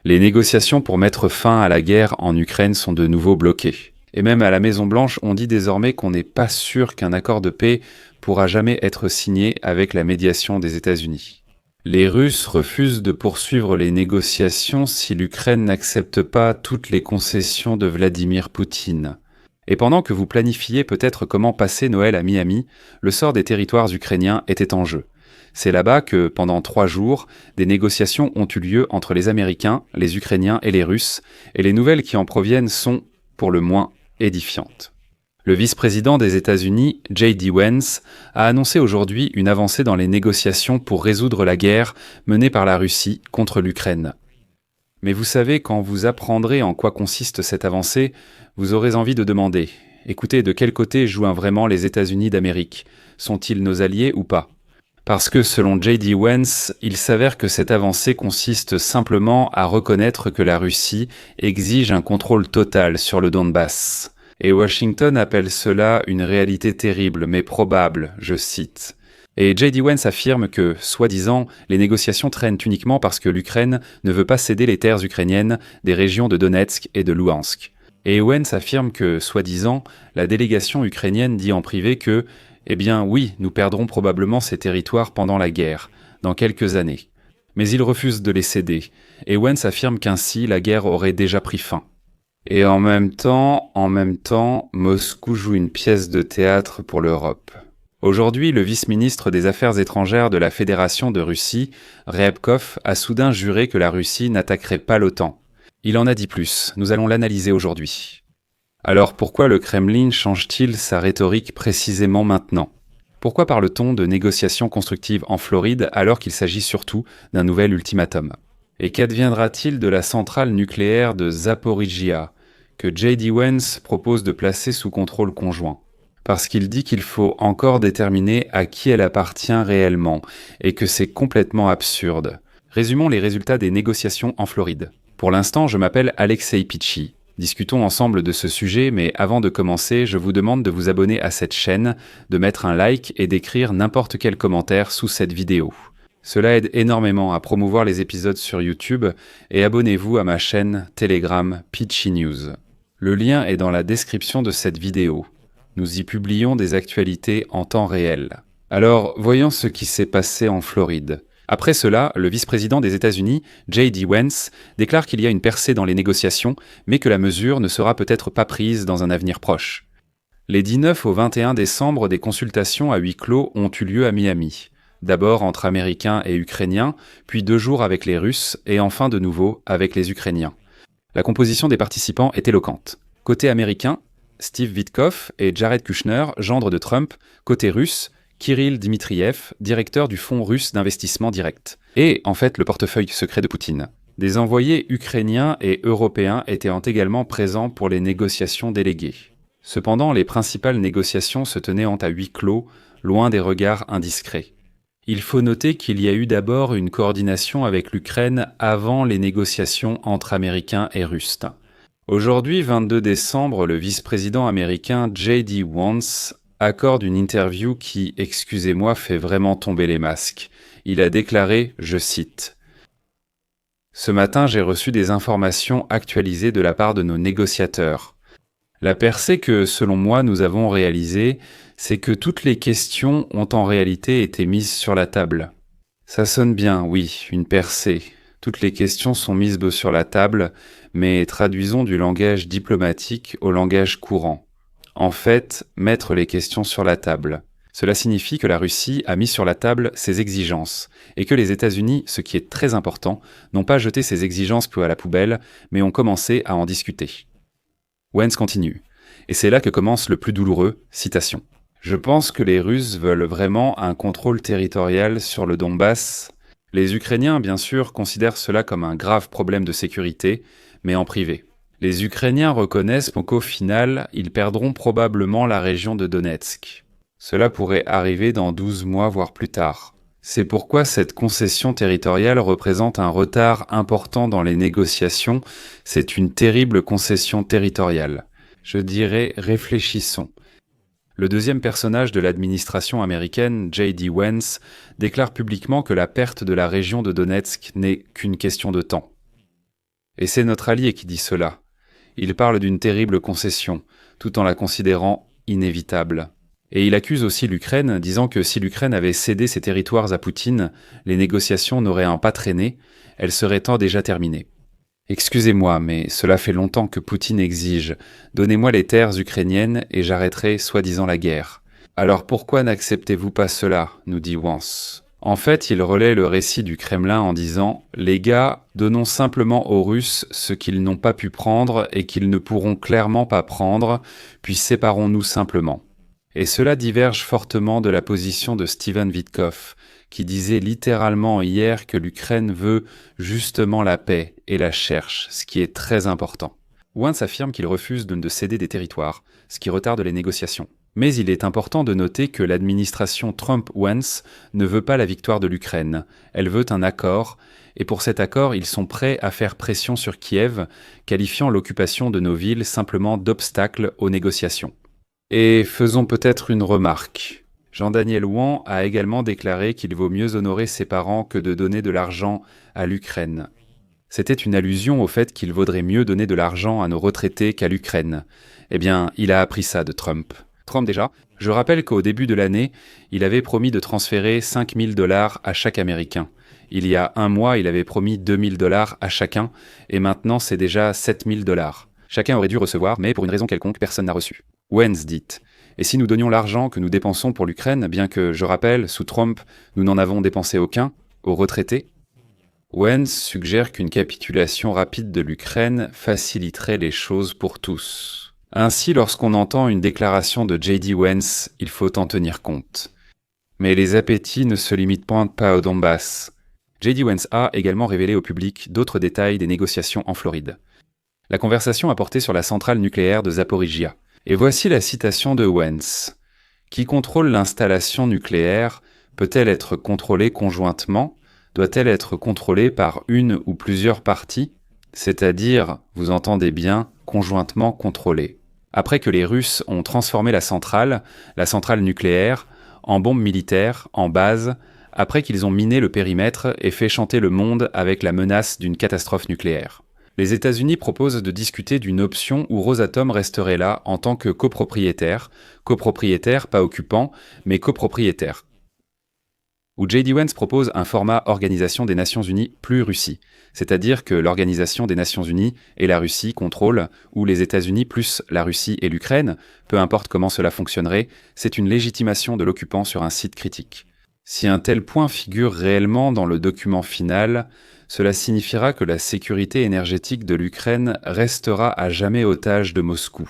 Les négociations pour mettre fin à la guerre en Ukraine sont de nouveau bloquées. Et même à la Maison-Blanche, on dit désormais qu'on n'est pas sûr qu'un accord de paix pourra jamais être signé avec la médiation des États-Unis. Les Russes refusent de poursuivre les négociations si l'Ukraine n'accepte pas toutes les concessions de Vladimir Poutine. Et pendant que vous planifiez peut-être comment passer Noël à Miami, le sort des territoires ukrainiens était en jeu. C'est là-bas que, pendant 3 jours, des négociations ont eu lieu entre les Américains, les Ukrainiens et les Russes, et les nouvelles qui en proviennent sont, pour le moins, édifiantes. Le vice-président des États-Unis, J.D. Vance, a annoncé aujourd'hui une avancée dans les négociations pour résoudre la guerre menée par la Russie contre l'Ukraine. Mais vous savez, quand vous apprendrez en quoi consiste cette avancée, vous aurez envie de demander « Écoutez, de quel côté jouent vraiment les États-Unis d'Amérique? Sont-ils nos alliés ou pas ?» Parce que selon J.D. Vance, il s'avère que cette avancée consiste simplement à reconnaître que la Russie exige un contrôle total sur le Donbass. Et Washington appelle cela une réalité terrible mais probable, je cite. Et J.D. Vance affirme que, soi-disant, les négociations traînent uniquement parce que l'Ukraine ne veut pas céder les terres ukrainiennes des régions de Donetsk et de Louhansk. Et Vance affirme que, soi-disant, la délégation ukrainienne dit en privé que eh bien oui, nous perdrons probablement ces territoires pendant la guerre, dans quelques années. Mais il refuse de les céder, et Vance affirme qu'ainsi la guerre aurait déjà pris fin. Et en même temps, Moscou joue une pièce de théâtre pour l'Europe. Aujourd'hui, le vice-ministre des Affaires étrangères de la Fédération de Russie, Ryabkov, a soudain juré que la Russie n'attaquerait pas l'OTAN. Il en a dit plus, nous allons l'analyser aujourd'hui. Alors pourquoi le Kremlin change-t-il sa rhétorique précisément maintenant? Pourquoi parle-t-on de négociations constructives en Floride alors qu'il s'agit surtout d'un nouvel ultimatum? Et qu'adviendra-t-il de la centrale nucléaire de Zaporizhia, que J.D. Vance propose de placer sous contrôle conjoint? Parce qu'il dit qu'il faut encore déterminer à qui elle appartient réellement, et que c'est complètement absurde. Résumons les résultats des négociations en Floride. Pour l'instant, je m'appelle Alexei Pitchy. Discutons ensemble de ce sujet, mais avant de commencer, je vous demande de vous abonner à cette chaîne, de mettre un like et d'écrire n'importe quel commentaire sous cette vidéo. Cela aide énormément à promouvoir les épisodes sur YouTube et abonnez-vous à ma chaîne Telegram Pitchy News. Le lien est dans la description de cette vidéo. Nous y publions des actualités en temps réel. Alors, voyons ce qui s'est passé en Floride. Après cela, le vice-président des États-Unis, J.D. Vance, déclare qu'il y a une percée dans les négociations, mais que la mesure ne sera peut-être pas prise dans un avenir proche. Les 19 au 21 décembre, des consultations à huis clos ont eu lieu à Miami. D'abord entre Américains et Ukrainiens, puis 2 jours avec les Russes, et enfin de nouveau avec les Ukrainiens. La composition des participants est éloquente. Côté américain, Steve Witkoff et Jared Kushner, gendre de Trump. Côté russe, Kirill Dmitriev, directeur du Fonds russe d'investissement direct. Et, en fait, le portefeuille secret de Poutine. Des envoyés ukrainiens et européens étaient également présents pour les négociations déléguées. Cependant, les principales négociations se tenaient à huis clos, loin des regards indiscrets. Il faut noter qu'il y a eu d'abord une coordination avec l'Ukraine avant les négociations entre Américains et Russes. Aujourd'hui, 22 décembre, le vice-président américain J.D. Vance accorde une interview qui, excusez-moi, fait vraiment tomber les masques. Il a déclaré, je cite, « Ce matin, j'ai reçu des informations actualisées de la part de nos négociateurs. La percée que, selon moi, nous avons réalisée, c'est que toutes les questions ont en réalité été mises sur la table. Ça sonne bien, oui, une percée. Toutes les questions sont mises sur la table, mais traduisons du langage diplomatique au langage courant. En fait, mettre les questions sur la table. Cela signifie que la Russie a mis sur la table ses exigences, et que les États-Unis, ce qui est très important, n'ont pas jeté ces exigences à la poubelle, mais ont commencé à en discuter. » Vance continue. Et c'est là que commence le plus douloureux, citation. « Je pense que les Russes veulent vraiment un contrôle territorial sur le Donbass. Les Ukrainiens, bien sûr, considèrent cela comme un grave problème de sécurité, mais en privé. Les Ukrainiens reconnaissent qu'au final, ils perdront probablement la région de Donetsk. Cela pourrait arriver dans 12 mois, voire plus tard. C'est pourquoi cette concession territoriale représente un retard important dans les négociations. C'est une terrible concession territoriale. Je dirais, réfléchissons. » Le deuxième personnage de l'administration américaine, J.D. Vance, déclare publiquement que la perte de la région de Donetsk n'est qu'une question de temps. Et c'est notre allié qui dit cela. Il parle d'une terrible concession, tout en la considérant inévitable. Et il accuse aussi l'Ukraine, disant que si l'Ukraine avait cédé ses territoires à Poutine, les négociations n'auraient pas traîné, elles seraient tant déjà terminées. Excusez-moi, mais cela fait longtemps que Poutine exige « Donnez-moi les terres ukrainiennes et j'arrêterai soi-disant la guerre ». Alors pourquoi n'acceptez-vous pas cela, nous dit Wance. En fait, il relaie le récit du Kremlin en disant « Les gars, donnons simplement aux Russes ce qu'ils n'ont pas pu prendre et qu'ils ne pourront clairement pas prendre, puis séparons-nous simplement ». Et cela diverge fortement de la position de Steven Witkoff, qui disait littéralement hier que l'Ukraine veut justement la paix et la cherche, ce qui est très important. Wance affirme qu'il refuse de céder des territoires, ce qui retarde les négociations. Mais il est important de noter que l'administration Trump-Wance ne veut pas la victoire de l'Ukraine, elle veut un accord, et pour cet accord, ils sont prêts à faire pression sur Kiev, qualifiant l'occupation de nos villes simplement d'obstacle aux négociations. Et faisons peut-être une remarque. Jean-Daniel Houan a également déclaré qu'il vaut mieux honorer ses parents que de donner de l'argent à l'Ukraine. C'était une allusion au fait qu'il vaudrait mieux donner de l'argent à nos retraités qu'à l'Ukraine. Eh bien, il a appris ça de Trump. Trump déjà. Je rappelle qu'au début de l'année, il avait promis de transférer 5 000 $ à chaque Américain. Il y a un mois, il avait promis 2 000 $ à chacun, et maintenant c'est déjà 7 000 $. Chacun aurait dû recevoir, mais pour une raison quelconque, personne n'a reçu. Wance dit « Et si nous donnions l'argent que nous dépensons pour l'Ukraine, bien que, je rappelle, sous Trump, nous n'en avons dépensé aucun, aux retraités ?» Wance suggère qu'une capitulation rapide de l'Ukraine faciliterait les choses pour tous. Ainsi, lorsqu'on entend une déclaration de J.D. Vance, il faut en tenir compte. Mais les appétits ne se limitent pas au Donbass. J.D. Vance a également révélé au public d'autres détails des négociations en Floride. La conversation a porté sur la centrale nucléaire de Zaporizhia. Et voici la citation de Wance. « Qui contrôle l'installation nucléaire peut-elle être contrôlée conjointement ? Doit-elle être contrôlée par une ou plusieurs parties ? C'est-à-dire, vous entendez bien, conjointement contrôlée. » Après que les Russes ont transformé la centrale nucléaire, en bombe militaire, en base, après qu'ils ont miné le périmètre et fait chanter le monde avec la menace d'une catastrophe nucléaire. Les États-Unis proposent de discuter d'une option où Rosatom resterait là en tant que copropriétaire pas occupant, mais copropriétaire. Où J.D. Vance propose un format Organisation des Nations Unies plus Russie, c'est-à-dire que l'Organisation des Nations Unies et la Russie contrôlent, ou les États-Unis plus la Russie et l'Ukraine, peu importe comment cela fonctionnerait, c'est une légitimation de l'occupant sur un site critique. Si un tel point figure réellement dans le document final, cela signifiera que la sécurité énergétique de l'Ukraine restera à jamais otage de Moscou.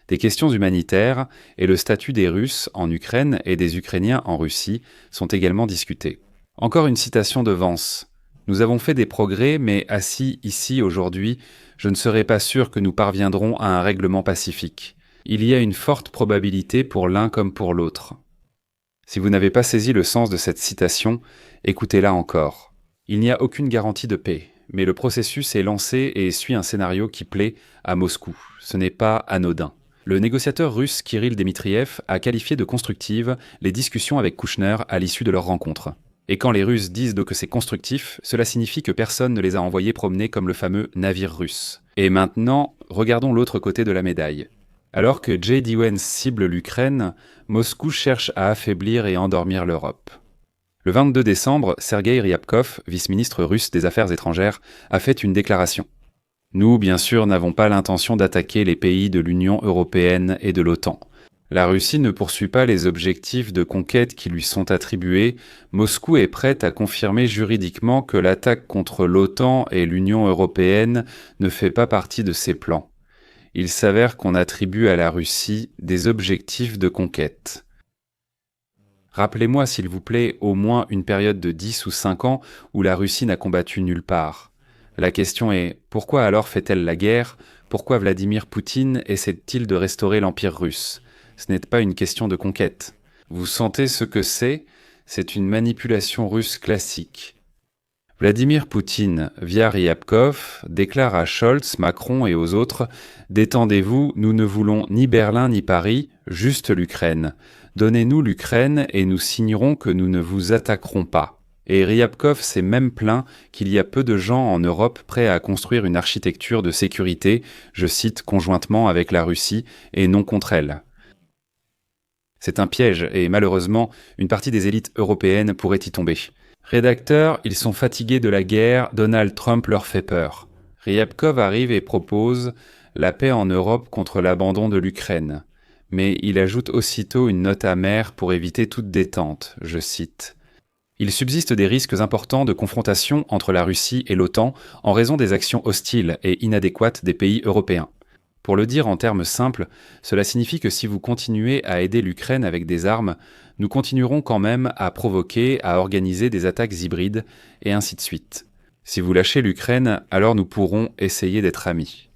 Des questions humanitaires et le statut des Russes en Ukraine et des Ukrainiens en Russie sont également discutés. Encore une citation de Vance. « Nous avons fait des progrès, mais assis ici aujourd'hui, je ne serais pas sûr que nous parviendrons à un règlement pacifique. Il y a une forte probabilité pour l'un comme pour l'autre. » Si vous n'avez pas saisi le sens de cette citation, écoutez-la encore. Il n'y a aucune garantie de paix, mais le processus est lancé et suit un scénario qui plaît à Moscou. Ce n'est pas anodin. Le négociateur russe Kirill Dmitriev a qualifié de constructives les discussions avec Kouchner à l'issue de leur rencontre. Et quand les Russes disent que c'est constructif, cela signifie que personne ne les a envoyés promener comme le fameux navire russe. Et maintenant, regardons l'autre côté de la médaille. Alors que J.D. Vance cible l'Ukraine, Moscou cherche à affaiblir et endormir l'Europe. Le 22 décembre, Sergei Ryabkov, vice-ministre russe des Affaires étrangères, a fait une déclaration. Nous, bien sûr, n'avons pas l'intention d'attaquer les pays de l'Union européenne et de l'OTAN. La Russie ne poursuit pas les objectifs de conquête qui lui sont attribués. Moscou est prête à confirmer juridiquement que l'attaque contre l'OTAN et l'Union européenne ne fait pas partie de ses plans. Il s'avère qu'on attribue à la Russie des objectifs de conquête. Rappelez-moi, s'il vous plaît, au moins une période de 10 ou 5 ans où la Russie n'a combattu nulle part. La question est, pourquoi alors fait-elle la guerre ? Pourquoi Vladimir Poutine essaie-t-il de restaurer l'Empire russe ? Ce n'est pas une question de conquête. Vous sentez ce que c'est ? C'est une manipulation russe classique. Vladimir Poutine, via Ryabkov, déclare à Scholz, Macron et aux autres « Détendez-vous, nous ne voulons ni Berlin ni Paris, juste l'Ukraine. Donnez-nous l'Ukraine et nous signerons que nous ne vous attaquerons pas. » Et Ryabkov s'est même plaint qu'il y a peu de gens en Europe prêts à construire une architecture de sécurité, je cite, conjointement avec la Russie et non contre elle. C'est un piège et malheureusement, une partie des élites européennes pourrait y tomber. Rédacteur, ils sont fatigués de la guerre, Donald Trump leur fait peur. Ryabkov arrive et propose la paix en Europe contre l'abandon de l'Ukraine. Mais il ajoute aussitôt une note amère pour éviter toute détente, je cite. Il subsiste des risques importants de confrontation entre la Russie et l'OTAN en raison des actions hostiles et inadéquates des pays européens. Pour le dire en termes simples, cela signifie que si vous continuez à aider l'Ukraine avec des armes, nous continuerons quand même à provoquer, à organiser des attaques hybrides, et ainsi de suite. Si vous lâchez l'Ukraine, alors nous pourrons essayer d'être amis.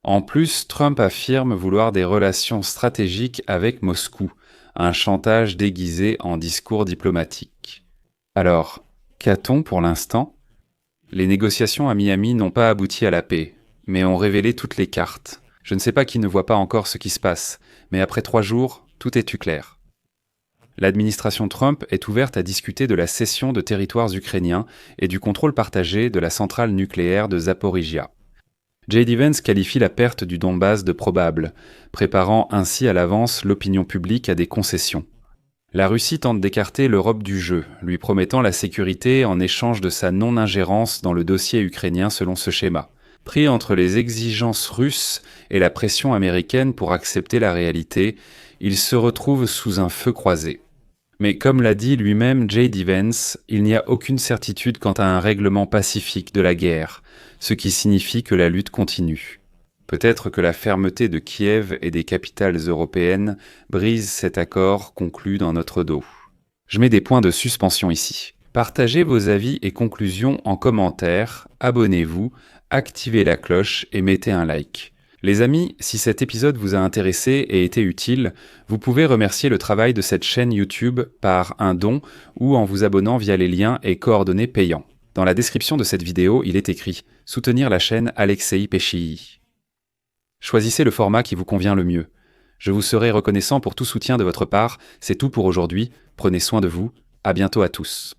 En plus, Trump affirme vouloir des relations stratégiques avec Moscou, un chantage déguisé en discours diplomatique. Alors, qu'a-t-on pour l'instant ? Les négociations à Miami n'ont pas abouti à la paix, mais ont révélé toutes les cartes. Je ne sais pas qui ne voit pas encore ce qui se passe, mais après 3 jours, tout est clair. L'administration Trump est ouverte à discuter de la cession de territoires ukrainiens et du contrôle partagé de la centrale nucléaire de Zaporizhia. J.D. Vance qualifie la perte du Donbass de probable, préparant ainsi à l'avance l'opinion publique à des concessions. La Russie tente d'écarter l'Europe du jeu, lui promettant la sécurité en échange de sa non-ingérence dans le dossier ukrainien selon ce schéma. Pris entre les exigences russes et la pression américaine pour accepter la réalité, il se retrouve sous un feu croisé. Mais comme l'a dit lui-même J.D. Vance, il n'y a aucune certitude quant à un règlement pacifique de la guerre, ce qui signifie que la lutte continue. Peut-être que la fermeté de Kiev et des capitales européennes brise cet accord conclu dans notre dos. Je mets des points de suspension ici. Partagez vos avis et conclusions en commentaire, abonnez-vous, activez la cloche et mettez un like. Les amis, si cet épisode vous a intéressé et été utile, vous pouvez remercier le travail de cette chaîne YouTube par un don ou en vous abonnant via les liens et coordonnées payants. Dans la description de cette vidéo, il est écrit « Soutenir la chaîne Alexei Peschiy ». Choisissez le format qui vous convient le mieux. Je vous serai reconnaissant pour tout soutien de votre part. C'est tout pour aujourd'hui. Prenez soin de vous. À bientôt à tous.